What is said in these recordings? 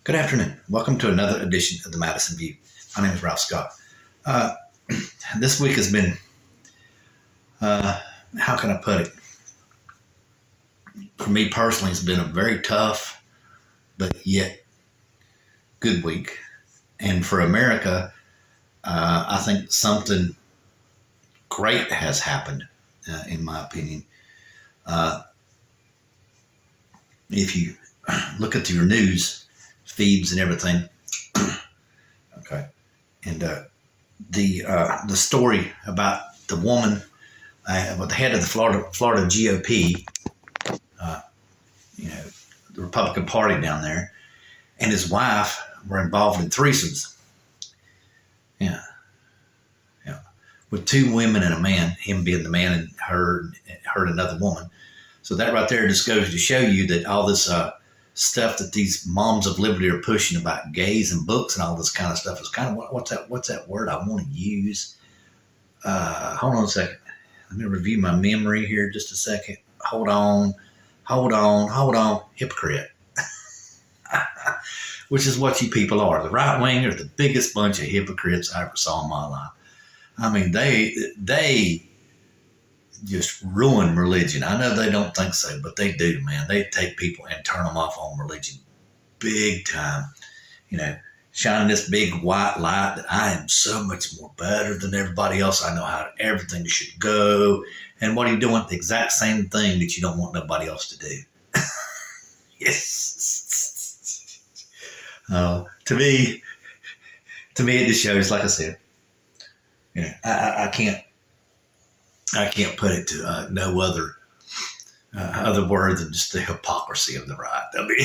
Good afternoon. Welcome to another edition of the Madison View. My name is Ralph Scott. Uh, this week has been, how can I put it? For me personally, it's been a very tough, but yet good week. And for America, I think something great has happened, in my opinion. If you look at your news feeds and everything, okay, and the story about the woman, with the head of the Florida GOP, the Republican Party down there, and his wife were involved in threesomes. Yeah, yeah, with two women and a man. Him being the man, and her another woman. So that right there just goes to show you that all this stuff that these moms of liberty are pushing about gays and books and all this kind of stuff is kind of what's that word I want to use? Hold on a second. Let me review my memory here just a second. Hold on. Hypocrite. Which is what you people are. The right wing are the biggest bunch of hypocrites I ever saw in my life. I mean, they just ruin religion. I know they don't think so, but they do, man. They take people and turn them off on religion big time. Shining this big white light that I am so much more better than everybody else. I know how everything should go. And what are you doing? The exact same thing that you don't want nobody else to do. Yes. To me, it just shows, like I said, I can't put it to no other word than just the hypocrisy of the right. I mean,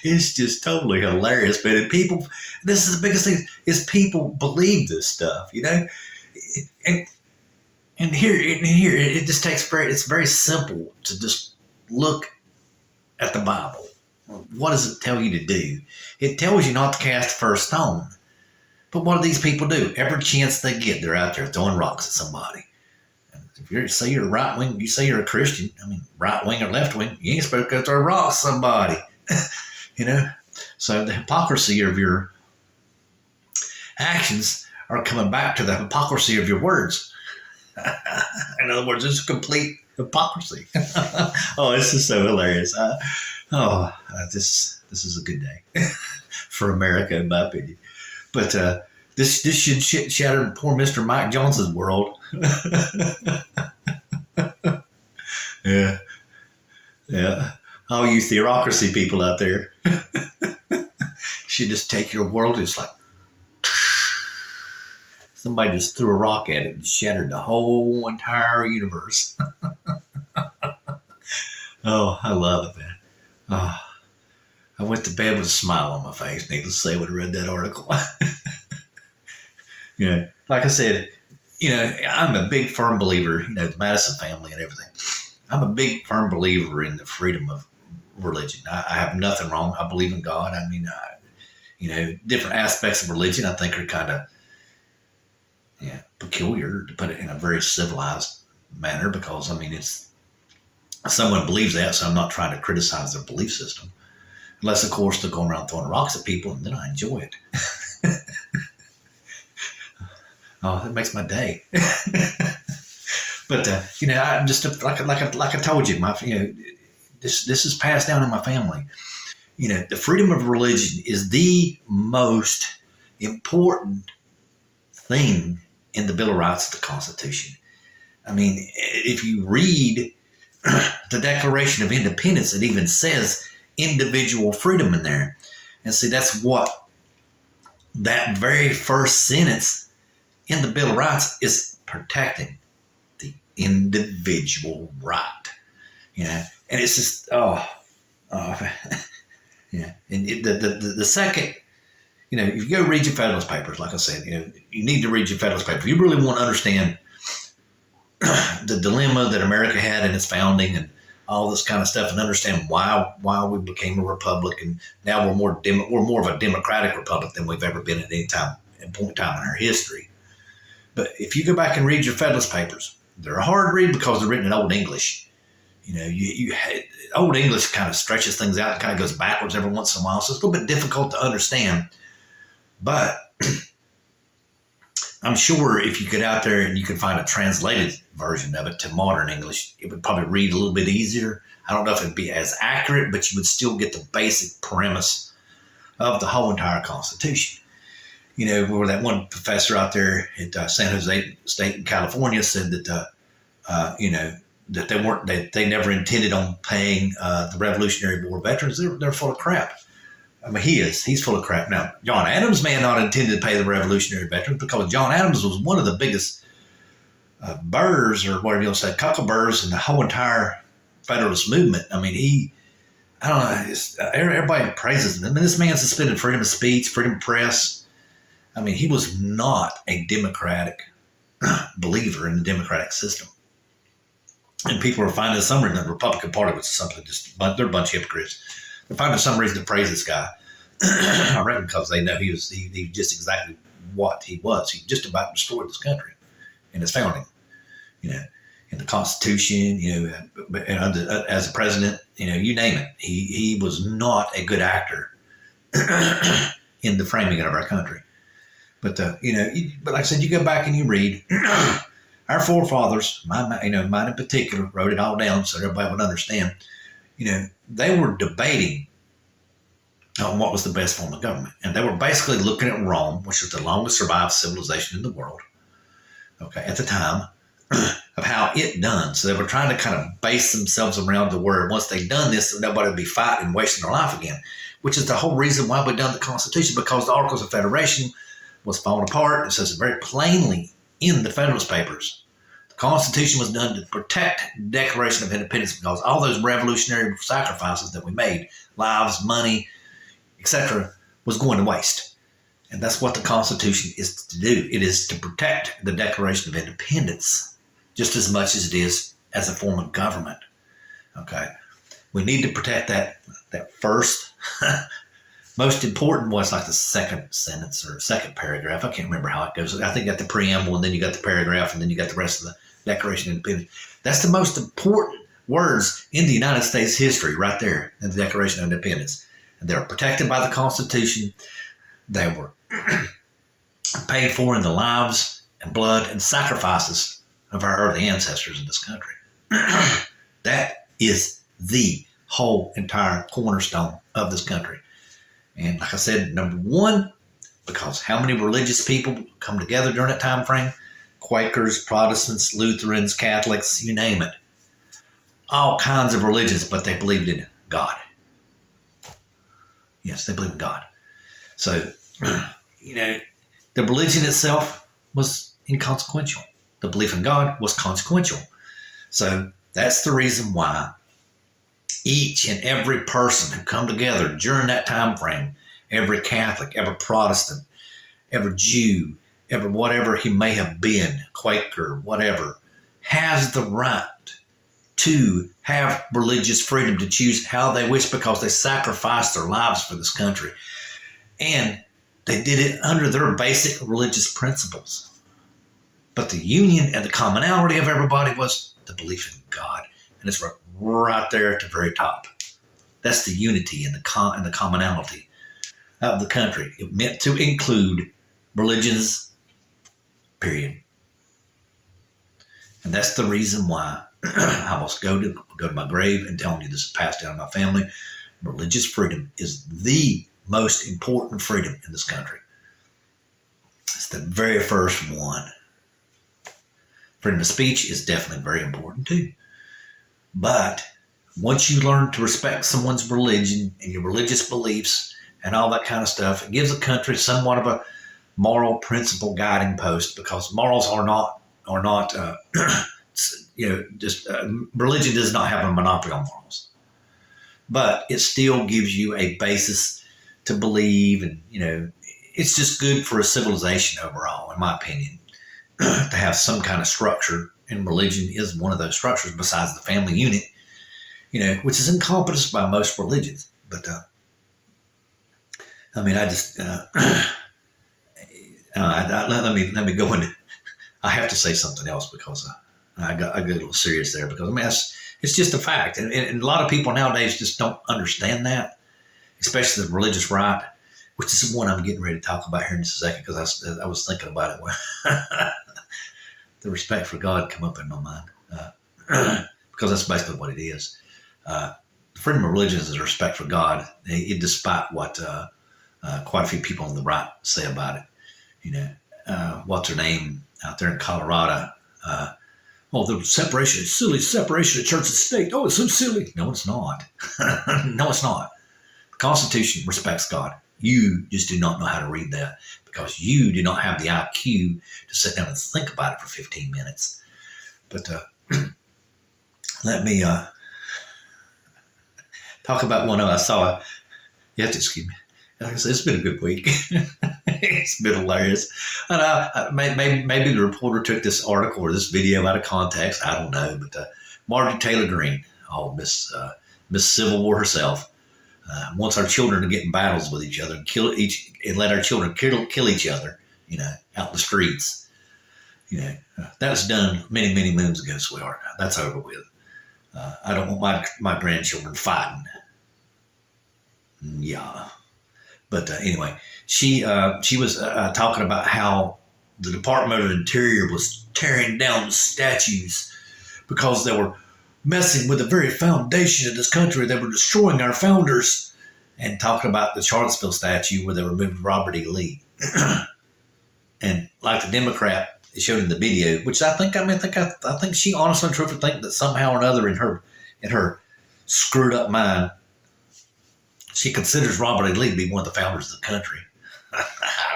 it's just totally hilarious. But this is the biggest thing, is people believe this stuff, and here it just it's very simple to just look at the Bible. What does it tell you to do? It tells you not to cast the first stone. But what do these people do? Every chance they get, they're out there throwing rocks at somebody. If you say you're a right wing, you say you're a Christian, right wing or left wing, you ain't supposed to go throw rocks at somebody. So the hypocrisy of your actions are coming back to the hypocrisy of your words. In other words, it's a complete hypocrisy. Oh, this is so hilarious. This is a good day for America, in my opinion. But this should shatter poor Mr. Mike Johnson's world. Yeah. All you theocracy people out there should just take your world. It's like somebody just threw a rock at it and shattered the whole entire universe. Oh, I love it, man. Oh, I went to bed with a smile on my face, needless to say, when I read that article. Like I said, I'm a big firm believer, the Madison family and everything. I'm a big firm believer in the freedom of religion. I have nothing wrong. I believe in God. Different aspects of religion I think are kind of peculiar, to put it in a very civilized manner, because it's someone believes that, so I'm not trying to criticize their belief system, unless of course they're going around throwing rocks at people, and then I enjoy it. Oh, that makes my day. But I just like I told you, this is passed down in my family. The freedom of religion is the most important thing in the Bill of Rights of the Constitution. If you read the Declaration of Independence, it even says individual freedom in there. And see, that's what that very first sentence in the Bill of Rights is protecting, the individual right. And it's just, yeah. And the second, if you go read your Federalist Papers, like I said, you need to read your Federalist Papers. If you really want to understand the dilemma that America had in its founding and all this kind of stuff, and understand why we became a republic, and now we're more of a democratic republic than we've ever been at any time point in time in our history. But if you go back and read your Federalist Papers, they're a hard read because they're written in Old English. Old English kind of stretches things out and kind of goes backwards every once in a while, so it's a little bit difficult to understand. But I'm sure if you get out there and you can find a translated version of it to modern English, it would probably read a little bit easier. I don't know if it'd be as accurate, but you would still get the basic premise of the whole entire Constitution. Where that one professor out there at San Jose State in California said that, that they never intended on paying the Revolutionary War veterans. They're full of crap. I mean, he's full of crap. Now, John Adams may have not intended to pay the Revolutionary veterans because John Adams was one of the biggest burrs, or whatever you'll say, cuckoldburrs in the whole entire Federalist movement. I mean, I don't know, everybody praises him. I mean, this man suspended freedom of speech, freedom of press. I mean, he was not a democratic believer in the democratic system. And people are finding some reason the Republican Party was something they're a bunch of hypocrites. They're finding some reason to praise this guy. I reckon because they know he was just exactly what he was. He just about destroyed this country in its founding, in the Constitution, and as a president, you name it. He was not a good actor in the framing of our country. But but like I said, you go back and you read our forefathers, mine in particular, wrote it all down so everybody would understand. They were debating on what was the best form of government, and they were basically looking at Rome, which was the longest survived civilization in the world. Okay, at the time, of how it done. So they were trying to kind of base themselves around to where once they'd done this, nobody would be fighting and wasting their life again, which is the whole reason why we done the Constitution, because the Articles of Federation was falling apart. It says very plainly in the Federalist Papers, the Constitution was done to protect the Declaration of Independence because all those revolutionary sacrifices that we made, lives, money, etc., was going to waste. And that's what the Constitution is to do. It is to protect the Declaration of Independence just as much as it is as a form of government. Okay, we need to protect that first. Most important was like the second sentence or second paragraph. I can't remember how it goes. I think you got the preamble, and then you got the paragraph, and then you got the rest of the Declaration of Independence. That's the most important words in the United States history right there in the Declaration of Independence. And they're protected by the Constitution. They were paid for in the lives and blood and sacrifices of our early ancestors in this country. That is the whole entire cornerstone of this country. And like I said, number one, because how many religious people come together during that time frame? Quakers, Protestants, Lutherans, Catholics, you name it. All kinds of religions, but they believed in God. Yes, they believed in God. So, the religion itself was inconsequential. The belief in God was consequential. So that's the reason why each and every person who come together during that time frame, every Catholic, every Protestant, every Jew, every whatever he may have been, Quaker, whatever, has the right to have religious freedom to choose how they wish because they sacrificed their lives for this country. And they did it under their basic religious principles. But the union and the commonality of everybody was the belief in God. And it's right there at the very top. That's the unity and the commonality of the country. It meant to include religions, period. And that's the reason why I must go to my grave and telling you this is passed down in my family. Religious freedom is the most important freedom in this country. It's the very first one. Freedom of speech is definitely very important too. But once you learn to respect someone's religion and your religious beliefs and all that kind of stuff, it gives a country somewhat of a moral principle guiding post, because morals are not religion does not have a monopoly on morals, but it still gives you a basis to believe, and it's just good for a civilization overall, in my opinion, to have some kind of structure, and religion is one of those structures besides the family unit, which is encompassed by most religions. But let me go into. I have to say something else because I got a little serious there, because It's just a fact. And a lot of people nowadays just don't understand that, especially the religious right, which is the one I'm getting ready to talk about here in just a second, because I was thinking about it. The respect for God come up in my mind, because that's basically what it is. Freedom of religion is a respect for God, despite what quite a few people on the right say about it. You know, what's her name out there in Colorado? The separation is silly. Separation of church and state. Oh, it's so silly. No, it's not. No, it's not. The Constitution respects God. You just do not know how to read that because you do not have the IQ to sit down and think about it for 15 minutes. But let me talk about one I saw. You have to excuse me. Like I said, it's been a good week. It's been hilarious. And maybe the reporter took this article or this video out of context. I don't know. But Marjorie Taylor Greene, Miss Civil War herself, wants our children to get in battles with each other and let our children kill each other, out in the streets. That was done many, many moons ago, sweetheart. That's over with. I don't want my grandchildren fighting. Yeah. But anyway, she was talking about how the Department of Interior was tearing down statues because they were messing with the very foundation of this country. They were destroying our founders, and talking about the Charlottesville statue where they removed Robert E. Lee. And like the Democrat showed in the video, which I think she honestly and truthfully think that somehow or another in her screwed up mind, she considers Robert E. Lee to be one of the founders of the country. I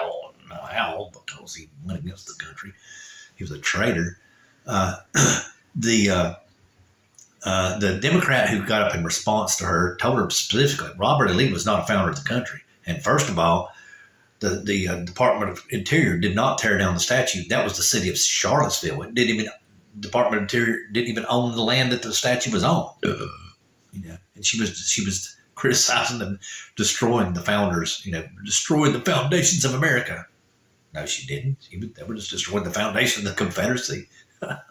don't know how, because he went against the country. He was a traitor. The Democrat who got up in response to her told her specifically Robert E. Lee was not a founder of the country. And first of all, the Department of Interior did not tear down the statue. That was the city of Charlottesville. Department of Interior didn't even own the land that the statue was on. And she was criticizing them, destroying the founders, destroying the foundations of America. No, she didn't. They were just destroying the foundation of the Confederacy. But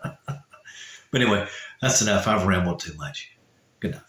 anyway, that's enough. I've rambled too much. Good night.